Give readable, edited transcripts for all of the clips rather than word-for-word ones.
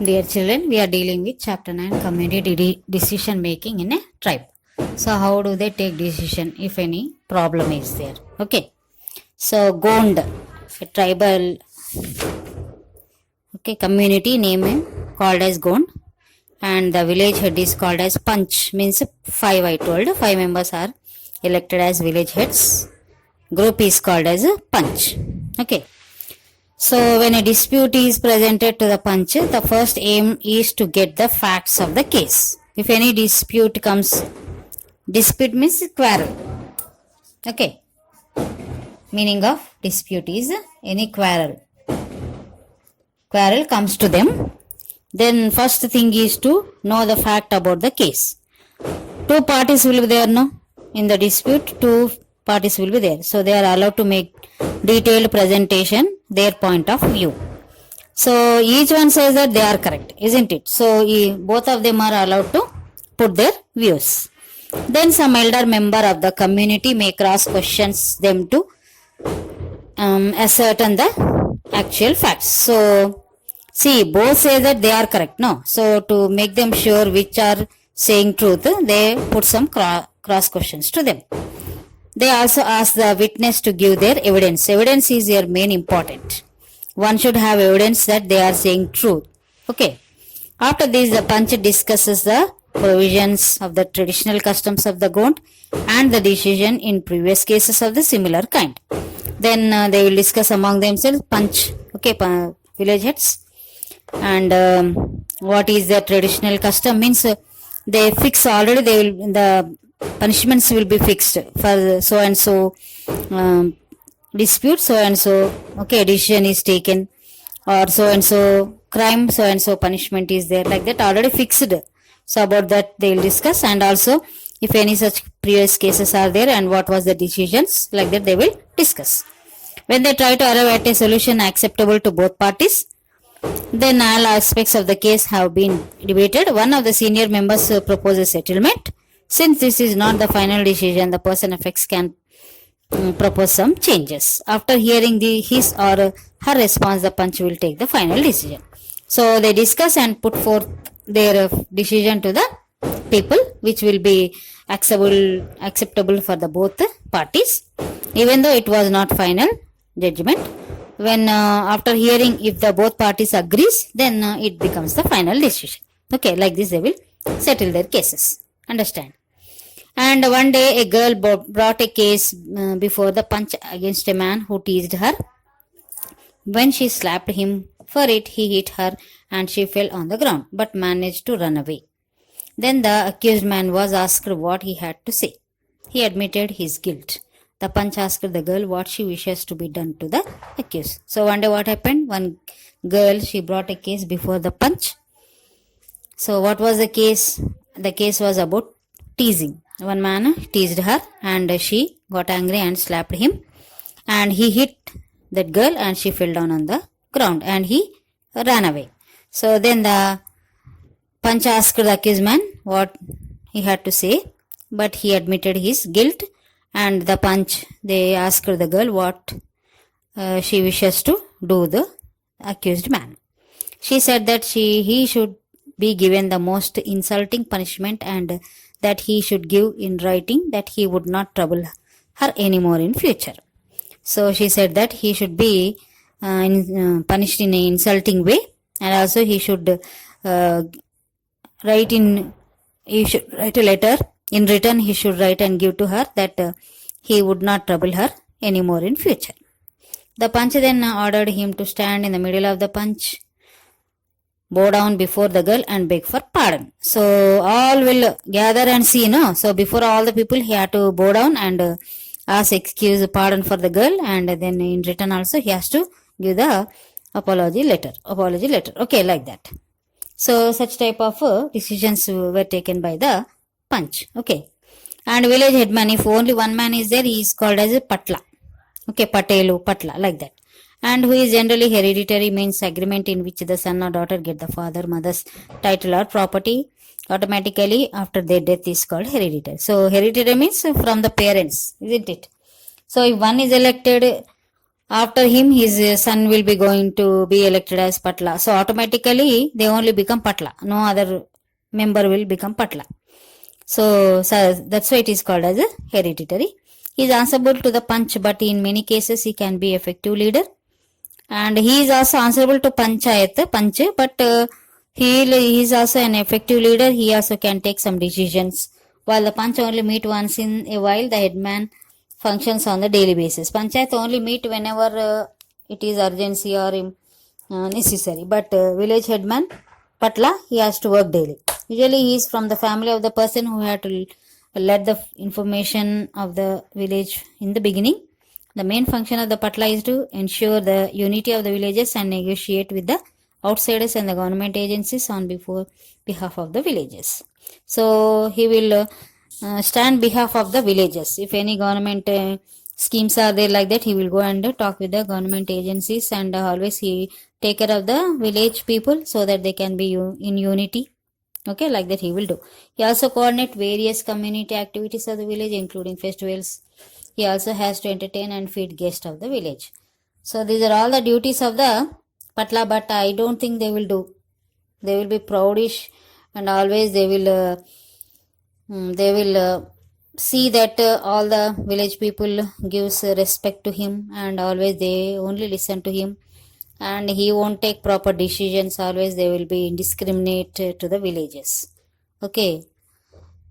Dear children, we are dealing with chapter 9 community decision making in a tribe. So how do they take decision if any problem is there? Okay. So Gond, a tribal community name called as Gond, and the village head is called as Panch, means 5. I told 5 members are elected as village heads. Group is called as a Panch. Okay. So when a dispute is presented to the Panch, the first aim is to get the facts of the case. If any dispute comes, dispute means quarrel. Okay. Meaning of dispute is any quarrel. Quarrel comes to them. Then first thing is to know the fact about the case. Two parties will be there, no? In the dispute, two parties will be there. So they are allowed to make detailed presentation, their point of view. So each one says that they are correct, isn't it? So both of them are allowed to put their views. Then some elder member of the community may cross questions them to ascertain the actual facts. So see, both say that they are correct, no? So to make them sure which are saying truth, they put some cross questions to them. They also ask the witness to give their evidence. Evidence is their main important. One should have evidence that they are saying truth. Okay. After this, the Panch discusses the provisions of the traditional customs of the Gond and the decision in previous cases of the similar kind. Then they will discuss among themselves, Panch, okay, village heads, and what is the traditional custom means they fix already. They will the punishments will be fixed for so and so dispute, so and so decision is taken, or so and so crime, so and so punishment is there, like that already fixed. So about that they will discuss, and also if any such previous cases are there and what was the decisions, like that they will discuss. When they try to arrive at a solution acceptable to both parties, then all aspects of the case have been debated. One of the senior members proposes settlement. Since this is not the final decision, the person affected can propose some changes. After hearing his or her response, the Panch will take the final decision. So they discuss and put forth their decision to the people, which will be acceptable for the both parties, even though it was not final judgment. When after hearing, if the both parties agrees, then it becomes the final decision. Okay, like this they will settle their cases. Understand? And one day a girl brought a case before the Panch against a man who teased her. When she slapped him for it, he hit her and she fell on the ground but managed to run away. Then the accused man was asked what he had to say. He admitted his guilt. The Panch asked the girl what she wishes to be done to the accused. So one day what happened? One girl, she brought a case before the Panch. So what was the case? The case was about teasing. One man teased her and she got angry and slapped him, and he hit that girl and she fell down on the ground and he ran away. So then the Panch asked the accused man what he had to say, but he admitted his guilt, and the Panch, they asked the girl what she wishes to do the accused man. She said that he should be given the most insulting punishment and that he should give in writing that he would not trouble her anymore in future. So she said that he should be punished in an insulting way, and also he should write a letter in return. He should write and give to her that he would not trouble her anymore in future. The Panch then ordered him to stand in the middle of the Panch, bow down before the girl and beg for pardon. So all will gather and see, no? So before all the people he had to bow down and ask excuse, pardon for the girl, and then in return also he has to give the apology letter. Okay, like that. So such type of decisions were taken by the Panch. Okay. And village headman, if only one man is there, he is called as a Patla. Okay, Patelu, Patla, like that. And who is generally hereditary, means agreement in which the son or daughter get the father, mother's title or property automatically after their death is called hereditary. So hereditary means from the parents, isn't it? So if one is elected After him his son will be going to be elected as Patla, so automatically they only become Patla, no other member will become Patla. So that's why it is called as a hereditary. He is answerable to the Panch, but in many cases he can be effective leader, and he is also answerable to Panchayat Panch, but he is also an effective leader. He also can take some decisions, while the Panch only meet once in a while. The headman functions on the daily basis. Panchayat only meet whenever it is urgency or necessary, but village headman Patla, he has to work daily. Usually he is from the family of the person who had to let the information of the village in the beginning. The main function of the Patla is to ensure the unity of the villages and negotiate with the outsiders and the government agencies on behalf of the villages. So he will stand behalf of the villages. If any government schemes are there like that, he will go and talk with the government agencies, and always he take care of the village people so that they can be in unity. Okay, like that he will do. He also coordinate various community activities of the village, including festivals. He also has to entertain and feed guests of the village. So these are all the duties of the Patla, but I don't think they will do. They will be proudish, and always they will see that all the village people gives respect to him, and always they only listen to him, and he won't take proper decisions. Always they will be indiscriminate to the villages. Okay,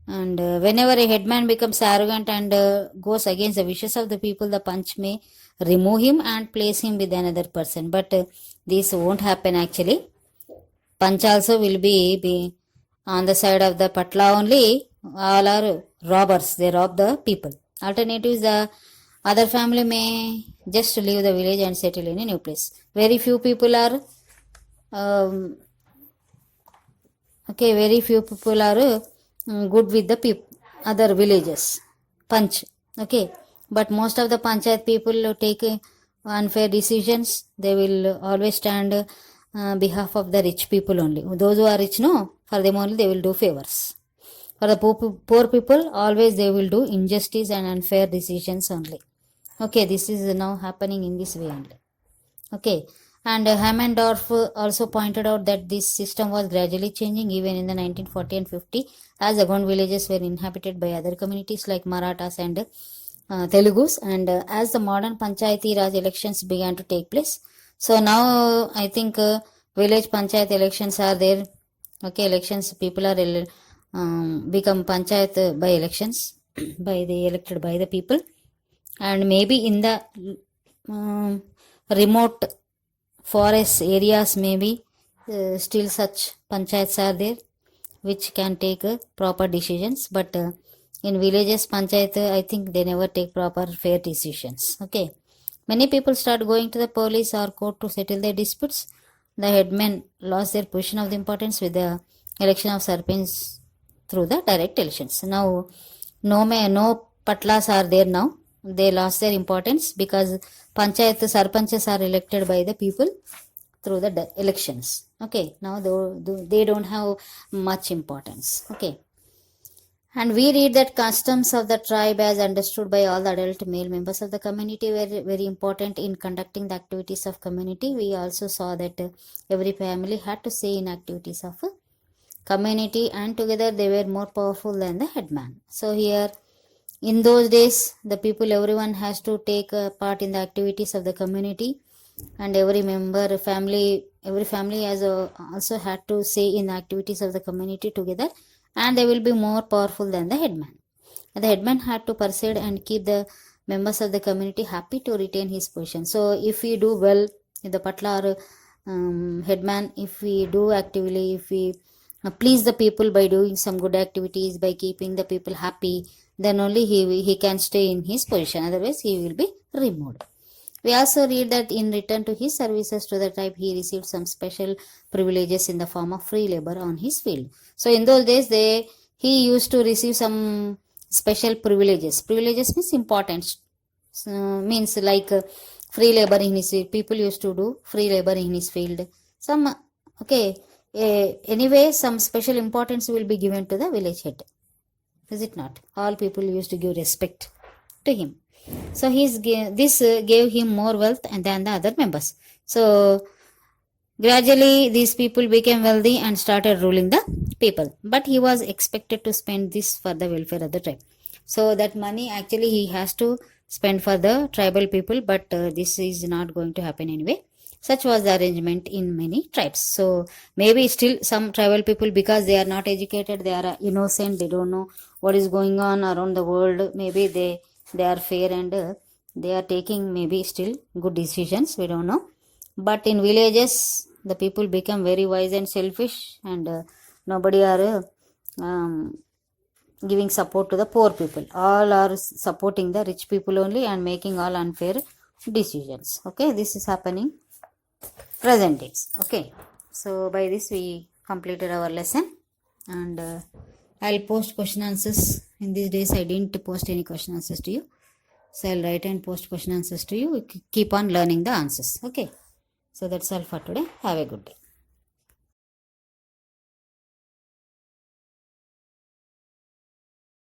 and whenever a headman becomes arrogant and goes against the wishes of the people, the Panch may remove him and place him with another person, but this won't happen actually. Panch also will be on the side of the Patla only. All are robbers, they rob the people. Alternative is the other family may just leave the village and settle in a new place. Very few people are very few people are good with the other villages, Panch. Okay, but most of the Panchayat people take unfair decisions. They will always stand behalf of the rich people only. Those who are rich, no, for them only they will do favors. For the poor people, always they will do injustice and unfair decisions only. Okay, this is now happening in this way only. Okay, and Hammendorf also pointed out that this system was gradually changing even in the 1940 and 50, as Agon villages were inhabited by other communities like Marathas and Telugus, and as the modern Panchayati Raj elections began to take place. So now I think village Panchayat elections are there. Okay, elections, people are become Panchayat by elections, by the elected by the people, and maybe in the remote forest areas maybe still such panchayats are there which can take proper decisions, but in villages panchayat I think they never take proper fair decisions. Okay, many people start going to the police or court to settle their disputes. The headmen lost their position of the importance with the election of sarpanch through the direct elections. Now no patlas are there now. They lost their importance because panchayat sarpanchas are elected by the people through the elections. Okay, now they don't have much importance. Okay, and we read that customs of the tribe as understood by all the adult male members of the community were very important in conducting the activities of community. We also saw that every family had to say in activities of community, and together they were more powerful than the headman. So here in those days the people, everyone has to take part in the activities of the community, and every family has also had to say in the activities of the community together, and they will be more powerful than the headman. And the headman had to persuade and keep the members of the community happy to retain his position. So if we do well, if the patla or headman, if we do actively, if we please the people by doing some good activities, by keeping the people happy, then only he can stay in his position, otherwise he will be removed. We also read that in return to his services to the tribe, he received some special privileges in the form of free labor on his field. So in those days he used to receive some special privileges. Privileges means importance, means like free labor in his field. People used to do free labor in his field. Some anyway, some special importance will be given to the village head. Is it not? All people used to give respect to him. So this gave him more wealth than the other members. So gradually these people became wealthy and started ruling the people, but he was expected to spend this for the welfare of the tribe. So that money actually he has to spend for the tribal people, but this is not going to happen anyway. Such was the arrangement in many tribes. So maybe still some tribal people, because they are not educated, they are innocent, they don't know what is going on around the world, maybe they are fair and they are taking maybe still good decisions, we don't know. But in villages the people become very wise and selfish, and nobody are um, giving support to the poor people. All are supporting the rich people only and making all unfair decisions. Okay, this is happening present days. Okay, so by this we completed our lesson, and I'll post question answers. In these days I didn't post any question answers to you, so I'll write and post question answers to you. Keep on learning the answers. Okay, so that's all for today. Have a good day.